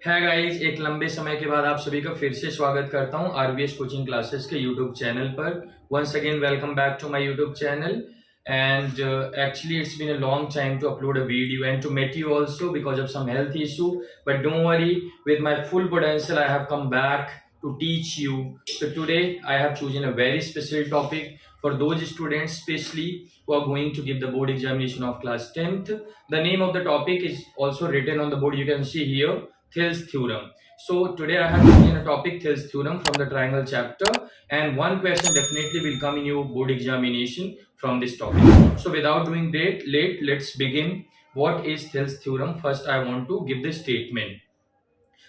है गाइज, एक लंबे समय के बाद आप सभी का फिर से स्वागत करता हूं आरबीएस कोचिंग क्लासेस के यूट्यूब चैनल पर। Once again welcome back to my YouTube channel and actually it's been a long time to upload a video and to meet you also because of some health issue, but don't worry, with my full potential I have come back to teach you. So today I have chosen a very special topic for those students especially who are going to give the board examination of class 10th. The name of the topic is also written on the board, you can see here, Thales theorem. So today I have chosen a topic, Thales theorem, from the triangle chapter, and one question definitely will come in your board examination from this topic. So without doing that, let's begin. What is Thales theorem? First I want to give the statement.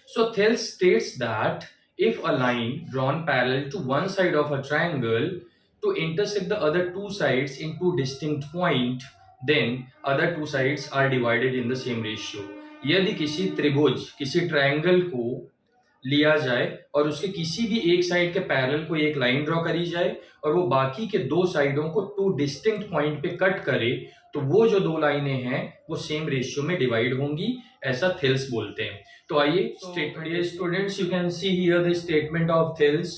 So Thales states that if a line drawn parallel to one side of a triangle to intersect the other two sides in two distinct points, then other two sides are divided in the same ratio. यदि किसी त्रिभुज, किसी triangle को लिया जाए और उसके किसी भी एक साइड के पैरेलल को एक लाइन ड्रॉ करी जाए और वो बाकी के दो साइडों को टू डिस्टिंक्ट पॉइंट पे कट करे, तो वो जो दो लाइनें हैं वो सेम रेशियो में डिवाइड होंगी, ऐसा थेल्स बोलते हैं। तो आइए statement, students you can see here the statement of Thales.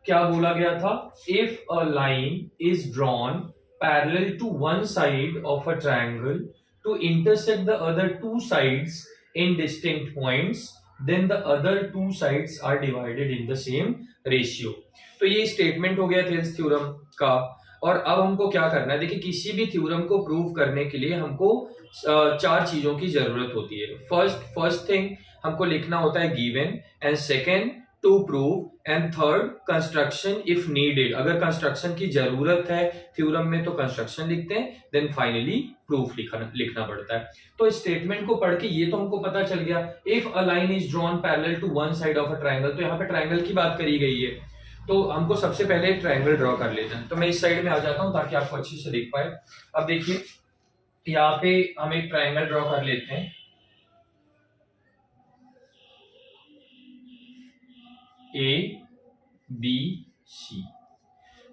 क्या बोला गया था? If a line is drawn parallel to one side of a triangle to intersect the other two sides in distinct points, then the other two sides are divided in the same ratio. तो ये statement हो गया Thales theorem का। और अब हमको क्या करना है? देखिए, किसी भी थ्योरम को प्रूव करने के लिए हमको चार चीजों की जरूरत होती है। फर्स्ट थिंग हमको लिखना होता है given, and second to prove, and third construction if needed. अगर कंस्ट्रक्शन की जरूरत है थ्योरम में तो कंस्ट्रक्शन लिखते हैं, देन फाइनली प्रूफ लिखना पड़ता है। तो इस स्टेटमेंट को पढ़ के ये तो हमको पता चल गया, if a line is drawn parallel to one side of a triangle, तो यहाँ पे ट्रायंगल की बात करी गई है। तो हमको सबसे पहले ट्रायंगल ड्रॉ कर लेते हैं। तो मैं इस साइड में आ जाता हूं ताकि आपको अच्छे से दिख पाए। अब देखिए, यहाँ पे हम एक ट्रायंगल ड्रॉ कर लेते हैं, ए बी सी।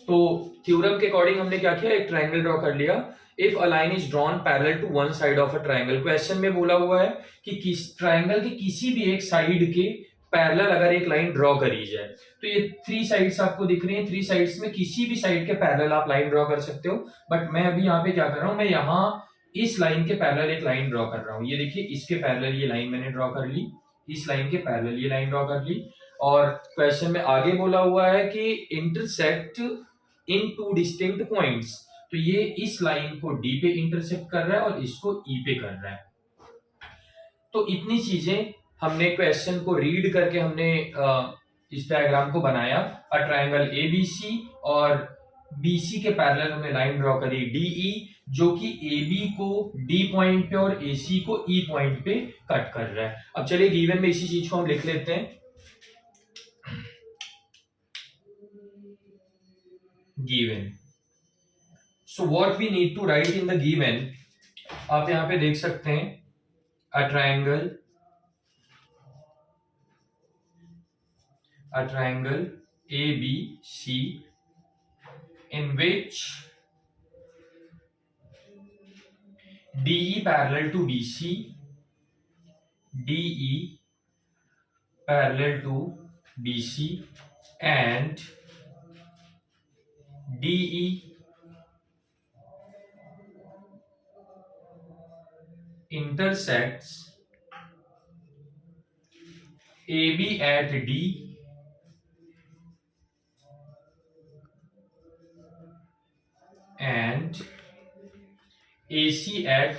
तो थ्योरम के अकॉर्डिंग हमने क्या किया, एक ट्रायंगल ड्रॉ कर लिया। If a line is drawn parallel to one side of a triangle, question में बोला हुआ है कि किस ट्रायंगल की किसी भी एक साइड के पैरेलल अगर एक लाइन ड्रॉ करी जाए, तो ये थ्री साइड्स आपको दिख रही हैं, थ्री साइड्स में किसी भी साइड के पैरेलल आप लाइन ड्रॉ कर सकते हो। बट मैं अभी यहाँ पे क्या कर रहा हूं, मैं यहाँ इस लाइन के पैरेलल एक लाइन ड्रॉ कर रहा हूँ। ये देखिए, इसके पैरेलल ये लाइन मैंने ड्रॉ कर ली, इस लाइन के पैरेलल ये लाइन ड्रॉ कर ली। और क्वेश्चन में आगे बोला हुआ है कि इंटरसेक्ट इन टू डिस्टिंक्ट पॉइंट्स, तो ये इस लाइन को डी पे इंटरसेक्ट कर रहा है और इसको ई पे कर रहा है। तो इतनी चीजें हमने क्वेश्चन को रीड करके हमने इस डायग्राम को बनाया। अ ट्रायंगल एबीसी, और बीसी के पैरेलल हमने लाइन ड्रॉ करी डीई, जो कि AB को D पॉइंट पे और AC को E पॉइंट पे कट कर रहा है। अब चलिए गिवन में इसी चीज को हम लिख लेते हैं। Given, so what we need to write in the given, आप यहां पे देख सकते हैं, a triangle ABC in which DE parallel to BC, DE parallel to BC, and DE intersects AB at D and AC at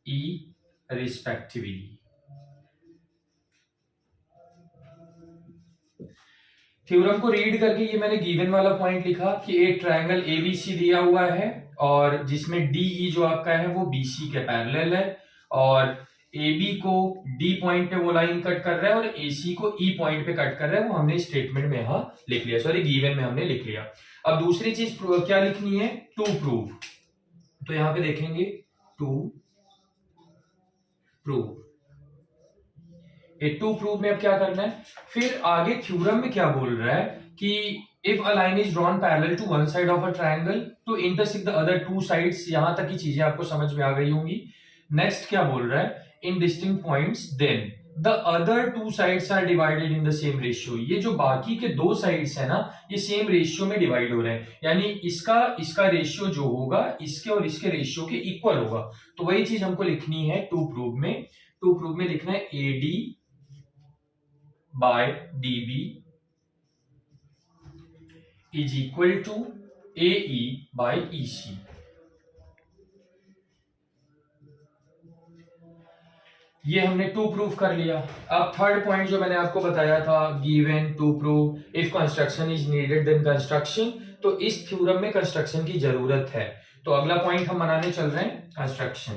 E respectively. Theorem को read करके ये मैंने गिवन वाला पॉइंट लिखा कि एक ट्रायंगल एबीसी दिया हुआ है और जिसमें डीई जो आपका है वो बीसी के पैरेलल है, और AB को D पॉइंट पे वो लाइन कट कर रहा है और AC को E पॉइंट पे कट कर रहा है। वो हमने स्टेटमेंट में यहाँ लिख लिया, सॉरी गिवन में हमने लिख लिया। अब दूसरी चीज क्या लिखनी है, टू प्रूव। तो यहाँ पे देखेंगे टू प्रूव, टू प्रूव में अब क्या करना है, फिर आगे थ्योरम में क्या बोल रहा है कि if a line is drawn parallel to one side of a triangle to intersect the other two sides. यहां तक की चीजें आपको समझ में आ गई होंगी। नेक्स्ट क्या बोल रहा है, in distinct points then the other two sides are divided in the same ratio. ये जो बाकी के दो साइड्स है ना, ये सेम रेशियो में डिवाइड हो रहे हैं, यानी इसका रेशियो जो होगा इसके और इसके रेशियो के इक्वल होगा। तो वही चीज हमको लिखनी है टू प्रूव में लिखना है AD by DB is equal to AE by EC। ये हमने टू प्रूफ कर लिया। अब थर्ड पॉइंट जो मैंने आपको बताया था, given to prove if construction is needed then construction, तो इस थ्योरम में कंस्ट्रक्शन की जरूरत है। तो अगला पॉइंट हम बनाने चल रहे हैं construction.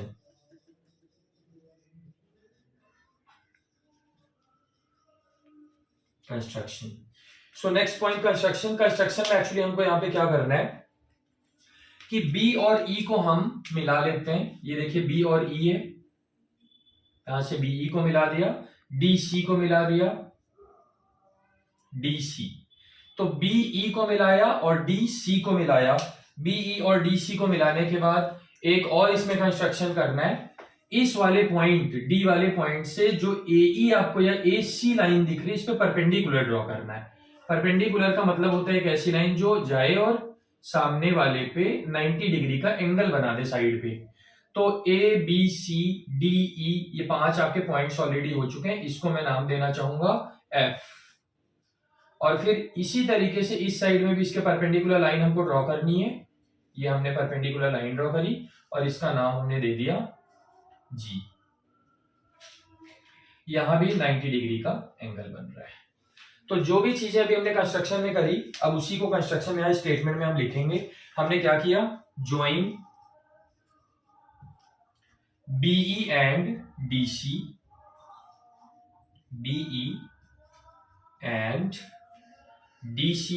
So next point construction में एक्चुअली हमको यहाँ पे क्या करना है कि B और E को हम मिला लेते हैं। ये देखिए B और E है, यहां से BE को मिला दिया, DC को मिला दिया, DC। तो BE को मिलाया और DC को मिलाया। BE और DC को मिलाने के बाद एक और इसमें कंस्ट्रक्शन करना है। इस वाले पॉइंट D वाले पॉइंट से जो AE आपको या AC लाइन दिख रही है, इस पे परपेंडिकुलर ड्रॉ करना है। परपेंडिकुलर का मतलब होता है एक ऐसी लाइन जो जाए और सामने वाले पे 90 डिग्री का एंगल बना दे साइड पे। तो ABCDE ये 5 आपके पॉइंट्स ऑलरेडी हो चुके हैं, इसको मैं नाम देना चाहूंगा F। और फिर इसी तरीके से इस साइड में भी इसके परपेंडिकुलर लाइन हमको ड्रॉ करनी है। ये हमने परपेंडिकुलर लाइन ड्रॉ करी और इसका नाम हमने दे दिया G। यहां भी 90 डिग्री का एंगल बन रहा है। तो जो भी चीजें अभी हमने कंस्ट्रक्शन में करी, अब उसी को कंस्ट्रक्शन में स्टेटमेंट में हम लिखेंगे। हमने क्या किया, join BE and DC, BE and DC,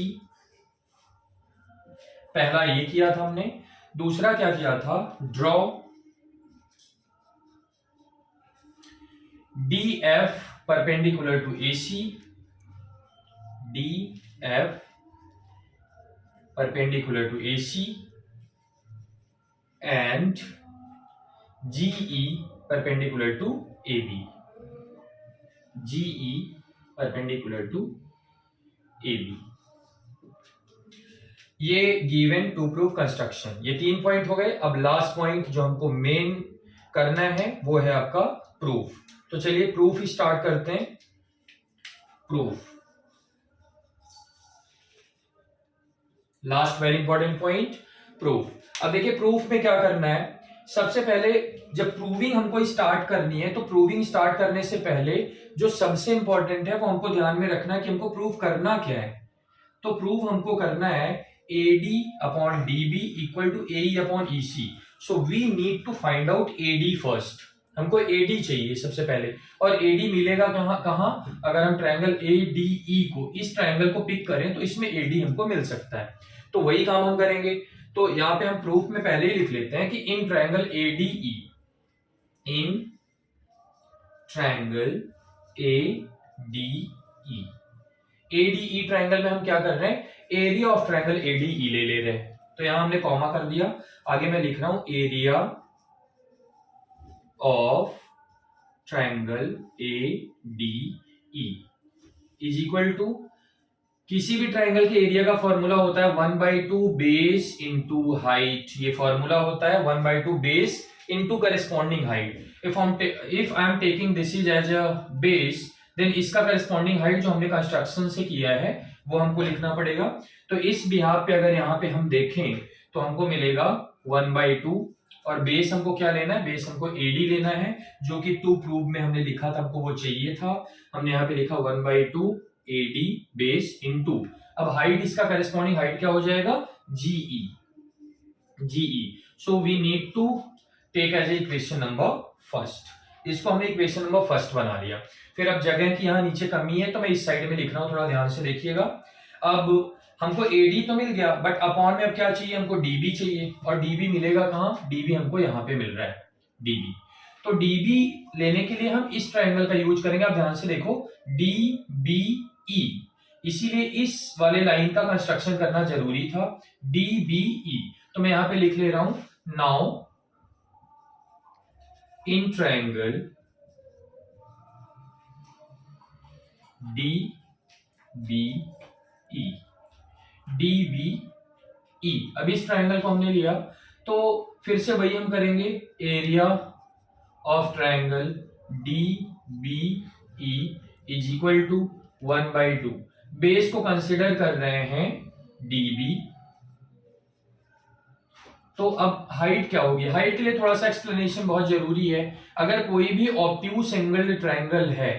पहला ये किया था हमने। दूसरा क्या किया था, draw DF perpendicular to AC, DF perpendicular to AC and GE perpendicular to AB, GE perpendicular to AB। ये गिवन टू प्रूव कंस्ट्रक्शन, ये 3 पॉइंट हो गए। अब लास्ट पॉइंट जो हमको मेन करना है वो है आपका प्रूफ। तो चलिए प्रूफ ही स्टार्ट करते हैं। Proof, last very important point, proof. अब देखिए प्रूफ में क्या करना है, सबसे पहले जब प्रूविंग हमको स्टार्ट करनी है, तो प्रूविंग स्टार्ट करने से पहले जो सबसे इंपॉर्टेंट है वो हमको ध्यान में रखना है कि हमको प्रूव करना क्या है। तो प्रूव हमको करना है AD upon DB equal to AE upon EC। So we need to find out AD first. हमको AD चाहिए सबसे पहले, और AD मिलेगा कहां अगर हम ट्रायंगल ADE को, इस ट्रायंगल को पिक करें तो इसमें AD हमको मिल सकता है। तो वही काम हम करेंगे। तो यहां पे हम प्रूफ में पहले ही लिख लेते हैं कि in triangle ADE, in triangle ADE triangle में हम क्या कर रहे हैं, एरिया ऑफ ट्रायंगल ADE ले रहे हैं। तो यहां हमने कॉमा कर दिया, आगे मैं लिख रहा हूं area of triangle ADE is equal to, किसी भी ट्रायंगल के एरिया का फॉर्मूला होता है 1/2 बेस इंटू हाइट। ये फॉर्मूला होता है 1/2 base into corresponding height. If I am taking this is as a base, then इसका करेस्पॉन्डिंग हाइट जो हमने कंस्ट्रक्शन से किया है वो हमको लिखना पड़ेगा। तो इस बिहाफ पे अगर यहाँ पे हम देखें तो हमको मिलेगा 1/2, और बेस हमको क्या लेना है, बेस हमको AD लेना है, जो कि टू प्रूव में हमने लिखा था, हमको वो चाहिए था। हमने यहाँ पे लिखा 1/2 AD बेस इंटू, अब हाइट, इसका करेस्पॉन्डिंग हाइट क्या हो जाएगा, GE। So we need to take as equation number first. इसको हमने इक्वेशन नंबर फर्स्ट बना लिया। फिर अब जगह की यहाँ नीचे कमी है तो मैं इस साइड में लिख रहा हूँ, थोड़ा ध्यान से देखिएगा। अब हमको AD तो मिल गया, बट अपॉन में अब क्या चाहिए, हमको DB चाहिए, और DB मिलेगा कहाँ, DB हमको यहाँ पे मिल रहा है DB। तो DB लेने के लिए हम इस ट्रायंगल का यूज करेंगे। आप ध्यान से देखो, DBE, इसीलिए इस वाले लाइन का कंस्ट्रक्शन करना जरूरी था, DBE। तो मैं यहाँ पे लिख ले रहा हूं, now in triangle DBE, DBE। अब इस ट्रायंगल को हमने लिया तो फिर से वही हम करेंगे, area of triangle DBE is equal to 1/2। Base को कंसिडर कर रहे हैं DB। तो अब हाइट क्या होगी? हाइट के लिए थोड़ा सा एक्सप्लेनेशन बहुत जरूरी है। अगर कोई भी ऑब्ट्यूस एंगल्ड ट्रायंगल है,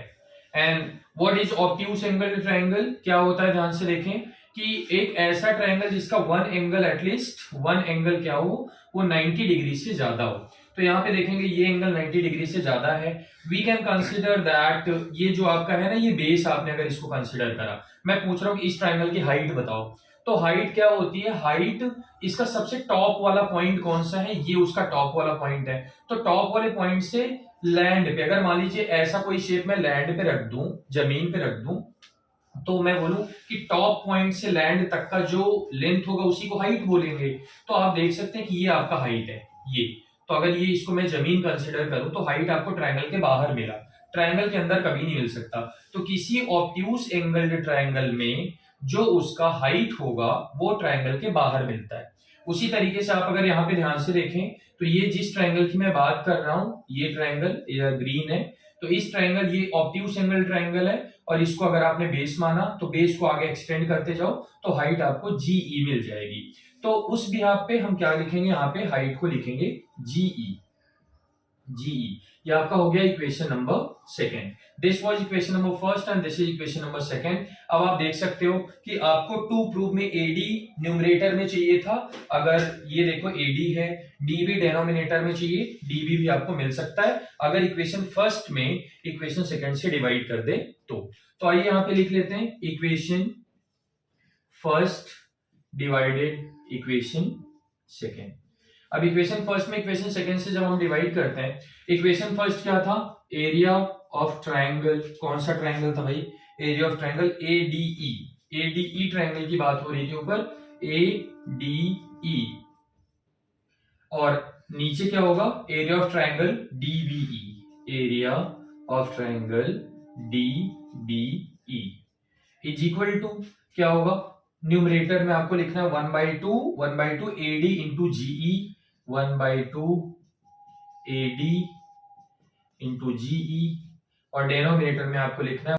and what is obtuse angled triangle, क्या होता है ध्यान से देखें कि एक ऐसा ट्रायंगल जिसका one angle at least one angle क्या हो, वो 90 डिग्री से ज्यादा हो। तो यहाँ पे देखेंगे ये एंगल 90 डिग्री से ज्यादा है। वी कैन कंसिडर दैट ये जो आपका है ना, ये बेस आपने अगर इसको कंसिडर करा, मैं पूछ रहा हूँ कि इस ट्रायंगल की हाइट बताओ। तो हाइट क्या होती है? हाइट इसका सबसे टॉप वाला पॉइंट कौन सा है? ये उसका टॉप वाला पॉइंट है। तो टॉप वाले पॉइंट से लैंड पे, अगर मान लीजिए ऐसा कोई शेप मैं लैंड पे रख दूं, जमीन पे रख दूं, तो मैं बोलूं कि टॉप पॉइंट से लैंड तक का जो लेंथ होगा उसी को हाइट बोलेंगे। तो आप देख सकते हैं कि ये आपका हाइट है ये। तो अगर ये इसको मैं जमीन कंसिडर करूं तो हाइट आपको ट्रायंगल के बाहर मिला, ट्रायंगल के अंदर कभी नहीं मिल सकता। तो किसी ऑब्ट्यूस एंगल्ड ट्रायंगल में जो उसका हाइट होगा वो ट्रायंगल के बाहर मिलता है। उसी तरीके से आप अगर यहाँ पे ध्यान से देखें तो ये जिस ट्रायंगल की मैं बात कर रहा हूं, ये ट्रायंगल ग्रीन है, तो इस ट्रायंगल ये ऑब्ट्यूस एंगल ट्रायंगल है, और इसको अगर आपने बेस माना तो बेस को आगे एक्सटेंड करते जाओ तो हाइट आपको GE मिल जाएगी। तो उस बिहाफ पे हम क्या लिखेंगे? यहाँ पे हाइट को लिखेंगे GE। ये आपका हो गया equation number second. This was equation number first and this is equation number second. अब आप देख सकते हो कि आपको टू प्रूफ में AD न्यूमरेटर में चाहिए था, अगर ये देखो AD है, DB डिनोमिनेटर में चाहिए, DB भी आपको मिल सकता है अगर इक्वेशन फर्स्ट में इक्वेशन सेकेंड से डिवाइड कर दे तो आइए यहाँ पे लिख लेते हैं equation first divided equation second. अब इक्वेशन फर्स्ट में इक्वेशन सेकंड से जब हम डिवाइड करते हैं, इक्वेशन फर्स्ट क्या था? Area of triangle. कौन सा ट्रायंगल था भाई? Area of triangle ADE। ADE triangle की बात हो रही थी ऊपर, ADE। और नीचे क्या होगा? Area of triangle DBE। Area of triangle DBE is equal to क्या होगा? न्यूमरेटर में आपको लिखना है 1/2 AD into GE, 1/2 AD into GE, और डेनोमिनेटर में आपको लिखना है,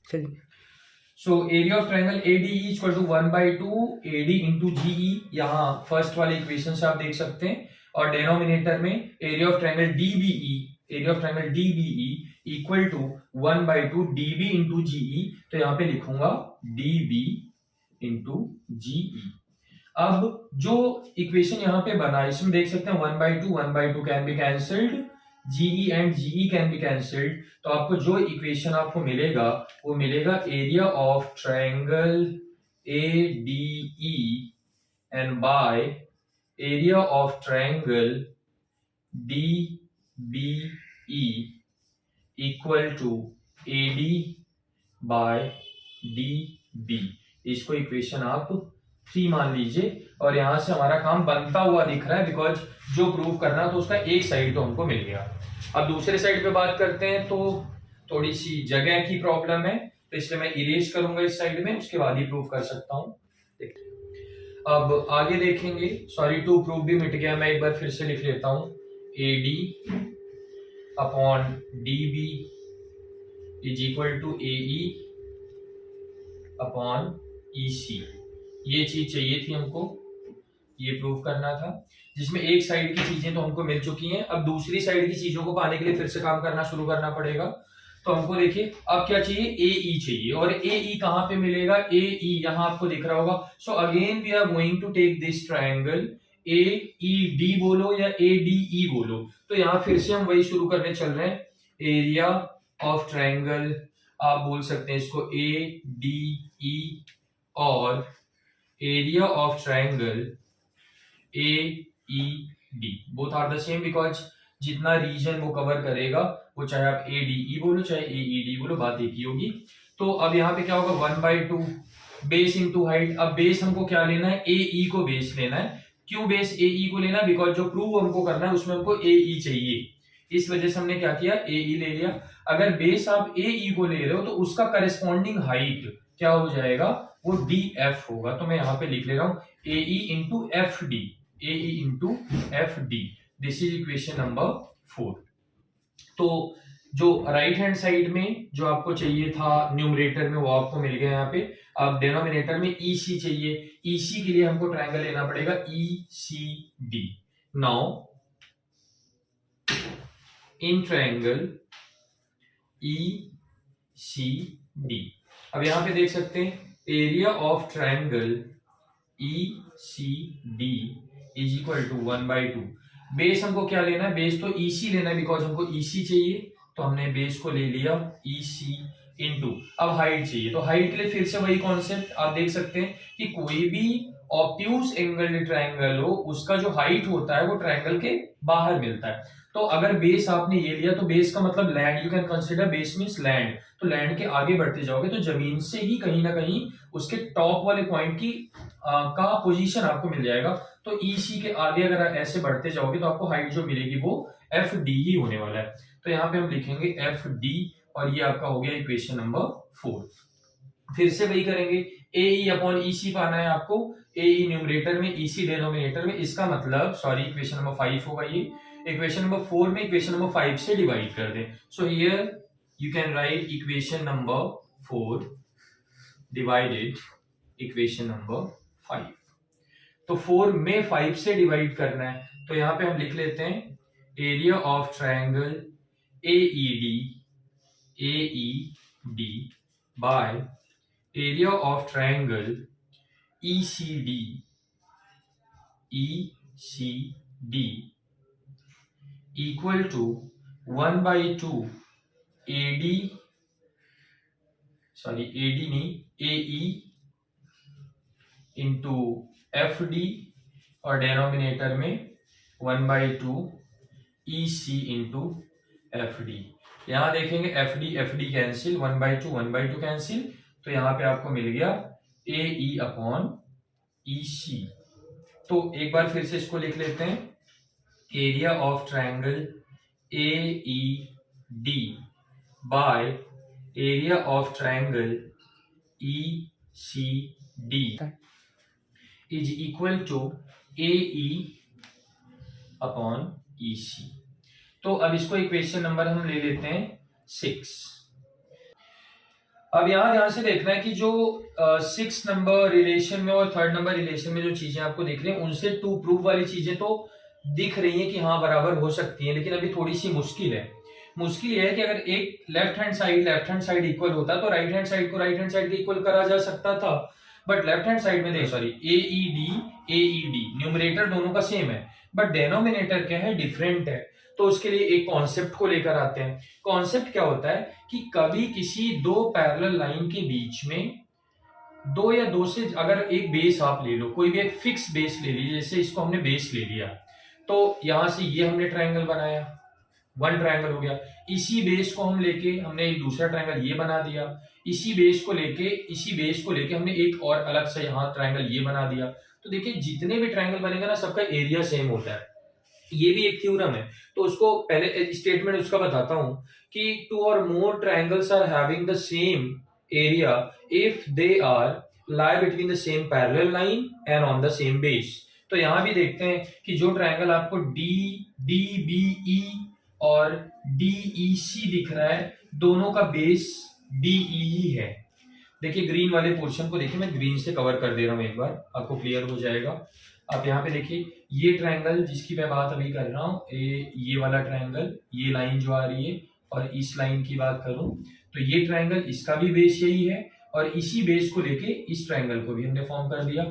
so area of triangle ADE equal to 1/2 AD into GE। यहाँ फर्स्ट वाले इक्वेशन से आप देख सकते हैं, और डेनोमिनेटर में area of triangle DBE equal to 1/2 DB into GE। तो यहाँ पे लिखूंगा DB इंटू GE। अब जो इक्वेशन यहाँ पे बना, इसमें देख सकते हैं 1/2 can be cancelled, GE and GE can be cancelled. तो आपको जो इक्वेशन आपको मिलेगा वो मिलेगा area of triangle ADE and by area of triangle DBE equal to AD by DB। इसको इक्वेशन आप 3 मान लीजिए, और यहां से हमारा काम बनता हुआ दिख रहा है, बिकॉज जो प्रूव करना तो उसका एक साइड तो हमको मिल गया। अब दूसरे साइड पे बात करते हैं तो थोड़ी सी जगह की प्रॉब्लम है, तो इसलिए मैं इरेज करूंगा इस साइड में, उसके बाद ही प्रूव कर सकता हूं। अब आगे देखेंगे, सॉरी टू प्रूव भी मिट गया, मैं एक बार फिर से लिख लेता हूं, AD upon DB is equal to AE upon EC। ये चीज चाहिए थी हमको, ये प्रूव करना था, जिसमें एक साइड की चीजें तो हमको मिल चुकी हैं। अब दूसरी साइड की चीजों को पाने के लिए फिर से काम करना शुरू करना पड़ेगा। तो हमको देखिए अब क्या चाहिए? AE चाहिए, और AE कहां पे मिलेगा? AE यहां आपको दिख रहा होगा। So again we are going to take this triangle, AED बोलो या ADE बोलो, तो यहां फिर से हम वही शुरू करने चल रहे हैं। एरिया ऑफ ट्रायंगल, आप बोल सकते हैं इसको ADE, और area of triangle AED, both are the same, because जितना रीजन वो कवर करेगा, वो चाहे आप ADE बोलो चाहे AED बोलो, बात एक ही होगी। तो अब यहाँ पे क्या होगा? 1/2 बेस इंटू हाइट। अब बेस हमको क्या लेना है? AE को बेस लेना है। क्यों बेस AE को लेना है? बिकॉज जो प्रूव हमको करना है उसमें हमको AE चाहिए। इस वजह से हमने क्या किया, ए ई ले लिया। अगर बेस आप ए ई को ले रहे हो तो उसका करेस्पॉन्डिंग हाइट क्या हो जाएगा, वो डी एफ होगा। तो मैं यहां पे लिख ले रहा हूं A E into F D, A E into F D. This is equation number 4। तो जो राइट हैंड साइड में जो आपको चाहिए था न्यूमरेटर में वो आपको मिल गया यहाँ पे। अब डिनोमिनेटर में ई सी चाहिए, ई सी के लिए हमको ट्रायंगल लेना पड़ेगा E C D. Now in triangle E C D, अब यहां पे देख सकते हैं area of triangle E C D is equal to 1/2। Base हमको क्या लेना है, बेस तो ई सी लेना है, बिकॉज हमको ई सी चाहिए, तो हमने बेस को ले लिया ई सी इंटू, अब हाइट चाहिए, तो हाइट के लिए फिर से वही कॉन्सेप्ट आप देख सकते हैं कि कोई भी ऑब्ट्यूज एंगल ट्रायंगल हो उसका जो हाइट होता है वो ट्रायंगल के बाहर मिलता है। तो अगर बेस आपने ये लिया तो बेस का मतलब land, you can consider base means land, तो लैंड के आगे बढ़ते जाओगे तो जमीन से ही कहीं ना कहीं उसके टॉप वाले पॉइंट की का पोजीशन आपको मिल जाएगा। तो ई सी के आगे अगर ऐसे बढ़ते जाओगे तो आपको हाइट जो मिलेगी वो एफ डी ही होने वाला है। तो यहाँ पे हम लिखेंगे एफ डी और ये आपका हो गया इक्वेशन नंबर 4। फिर से वही करेंगे, ए ई अपॉन ई सी पाना है आपको, ए ई न्यूमरेटर में ई सी डिनोमिनेटर में, इसका मतलब सॉरी इक्वेशन नंबर 5 होगा ये। इक्वेशन नंबर 4 में इक्वेशन नंबर 5 से डिवाइड कर दें। So here you can write equation number 4 divided equation number 5। तो 4 में 5 से डिवाइड करना है, तो यहां पे हम लिख लेते हैं area of triangle AED by area of triangle ECD equal to 1/2 AD नहीं AE into FD और डेनोमिनेटर में 1/2 EC into FD। यहां देखेंगे FD कैंसिल, 1/2 कैंसिल, तो यहां पे आपको मिल गया AE अपॉन EC। तो एक बार फिर से इसको लिख लेते हैं, area of triangle AED by area of triangle ECD is equal to AE upon EC। तो अब इसको इक्वेशन नंबर हम ले लेते हैं 6। अब यहां ध्यान से देखना है कि जो 6 नंबर रिलेशन में और 3rd नंबर रिलेशन में जो चीजें आपको दिख रही हैं उनसे टू प्रूव वाली चीजें तो दिख रही हैं कि हाँ बराबर हो सकती हैं, लेकिन अभी थोड़ी सी मुश्किल है। मुश्किल यह है कि अगर एक लेफ्ट हैंड साइड इक्वल होता तो राइट हैंड साइड को राइट हैंड साइड के इक्वल करा जा सकता था, बट लेफ्ट हैंड साइड में नहीं, सॉरी AED न्यूमरेटर दोनों का सेम है, बट डेनोमिनेटर क्या है, डिफरेंट है। तो उसके लिए एक कॉन्सेप्ट को लेकर आते हैं। कॉन्सेप्ट क्या होता है कि कभी किसी दो पैरेलल लाइन के बीच में दो या दो से, अगर एक बेस आप ले लो, कोई भी एक फिक्स बेस ले लीजिए, जैसे इसको हमने बेस ले लिया, तो यहां से ये हमने ट्रायंगल बनाया, 1 ट्रायंगल हो गया। इसी बेस को हम लेके हमने एक दूसरा ट्रायंगल ये बना दिया, इसी बेस को लेके हमने एक और अलग से यहाँ ट्रायंगल ये बना दिया। तो देखिए जितने भी ट्रायंगल बनेगा ना सबका एरिया सेम होता है, ये भी एक थ्योरम है। तो उसको पहले स्टेटमेंट उसका बताता हूं कि 2 or more triangles are having the same area if they are lie between the same parallel line and on the same base। तो यहां भी देखते हैं कि जो ट्रायंगल आपको DBE और DEC दिख रहा है, दोनों का बेस DE ही है। देखिए ग्रीन वाले पोर्शन को देखिए, मैं ग्रीन से कवर कर दे रहा हूं, एक बार आपको क्लियर हो जाएगा। आप यहाँ पे देखिए ये ट्रायंगल जिसकी मैं बात अभी कर रहा हूँ, ये वाला ट्रायंगल, ये लाइन जो आ रही है, और इस लाइन की बात करूं तो ये ट्रायंगल इसका भी बेस यही है, और इसी बेस को लेके इस ट्रायंगल को भी हमने फॉर्म कर दिया।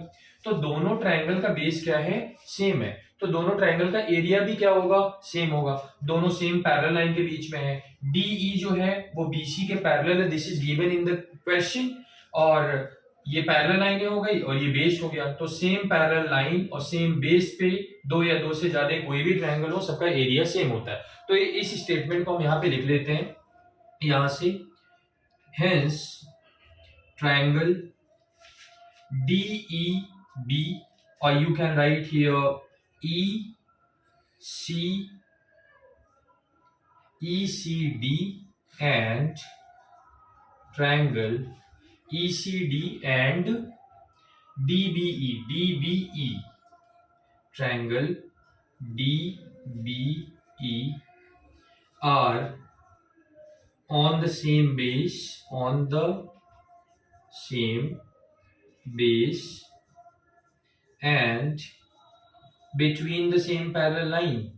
तो दोनों ट्रायंगल का बेस क्या है, सेम है, तो दोनों ट्रायंगल का एरिया भी क्या होगा, सेम होगा। दोनों सेम पैरेलल लाइन के बीच में है, DE जो है वो BC के पैरेलल है, this is given in the question, और ये पैरेलल लाइन हो गई और ये बेस हो गया। तो सेम पैरेलल लाइन और सेम बेस पे दो या दो से ज्यादा कोई भी ट्रायंगल हो, सबका एरिया सेम होता है। तो इस स्टेटमेंट को हम यहाँ पे लिख लेते हैं, यहां से हेंस ट्रायंगल DEB, और you can write here ECD ECD and triangle ECD and DBE triangle DBE are on the same base and between the same parallel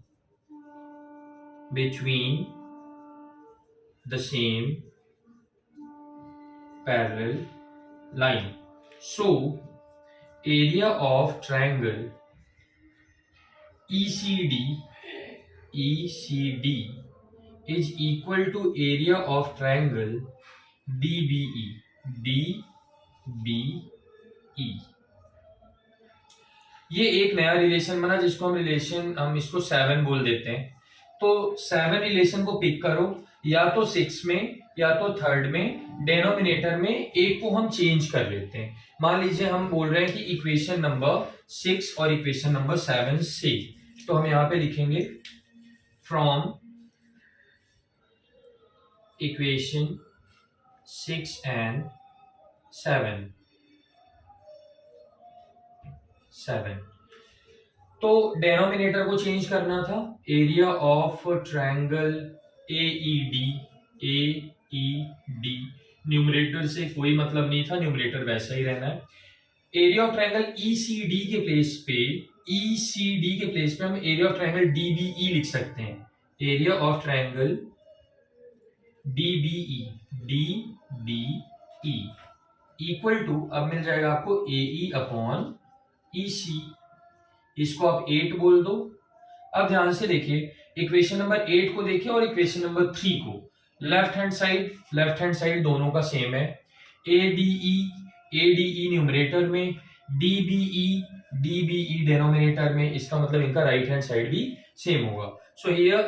line, So area of triangle ECD is equal to area of triangle DBE. ये एक नया relation बना जिसको हम इसको 7 बोल देते हैं। तो 7 रिलेशन को पिक करो, या तो 6 में या तो 3rd में, डेनोमिनेटर में एक को हम चेंज कर लेते हैं। मान लीजिए हम बोल रहे हैं कि इक्वेशन नंबर 6 और इक्वेशन नंबर 7 से, तो हम यहां पे लिखेंगे फ्रॉम इक्वेशन 6 and 7। तो डेनोमिनेटर को चेंज करना था। Area of triangle AED, numerator से कोई मतलब नहीं था, न्यूमरेटर वैसा ही रहना है। एरिया ऑफ ट्रायंगल ECD के प्लेस पे हम एरिया ऑफ ट्रायंगल DBE लिख सकते हैं। Area of triangle DBE equal to, अब मिल जाएगा आपको AE अपॉन EC। इसको आप 8 बोल दो। अब ध्यान से देखिए, इक्वेशन नंबर 8 को देखिए और इक्वेशन नंबर 3 को। लेफ्ट हैंड साइड दोनों का सेम है। ADE न्यूमरेटर में, DBE डेनोमिनेटर में। इसका मतलब इनका राइट हैंड साइड भी सेम होगा। So here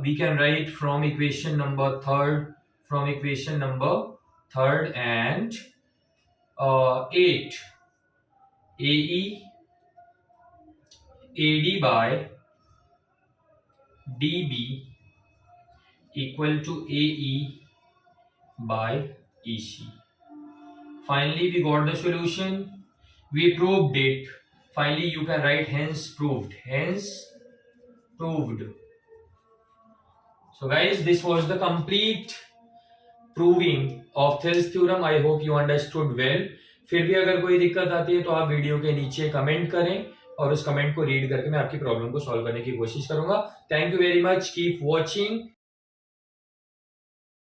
we can write from equation number third and 8 AD by DB equal to AE by EC. Finally, we got the solution. We proved it. Finally, you can write hence proved. So guys, this was the complete proving of Thales theorem. I hope you understood well. फिर भी अगर कोई दिक्कत आती है तो आप video के नीचे कमेंट करें और उस कमेंट को रीड करके मैं आपकी प्रॉब्लम को सॉल्व करने की कोशिश करूंगा। Thank you very much, keep watching.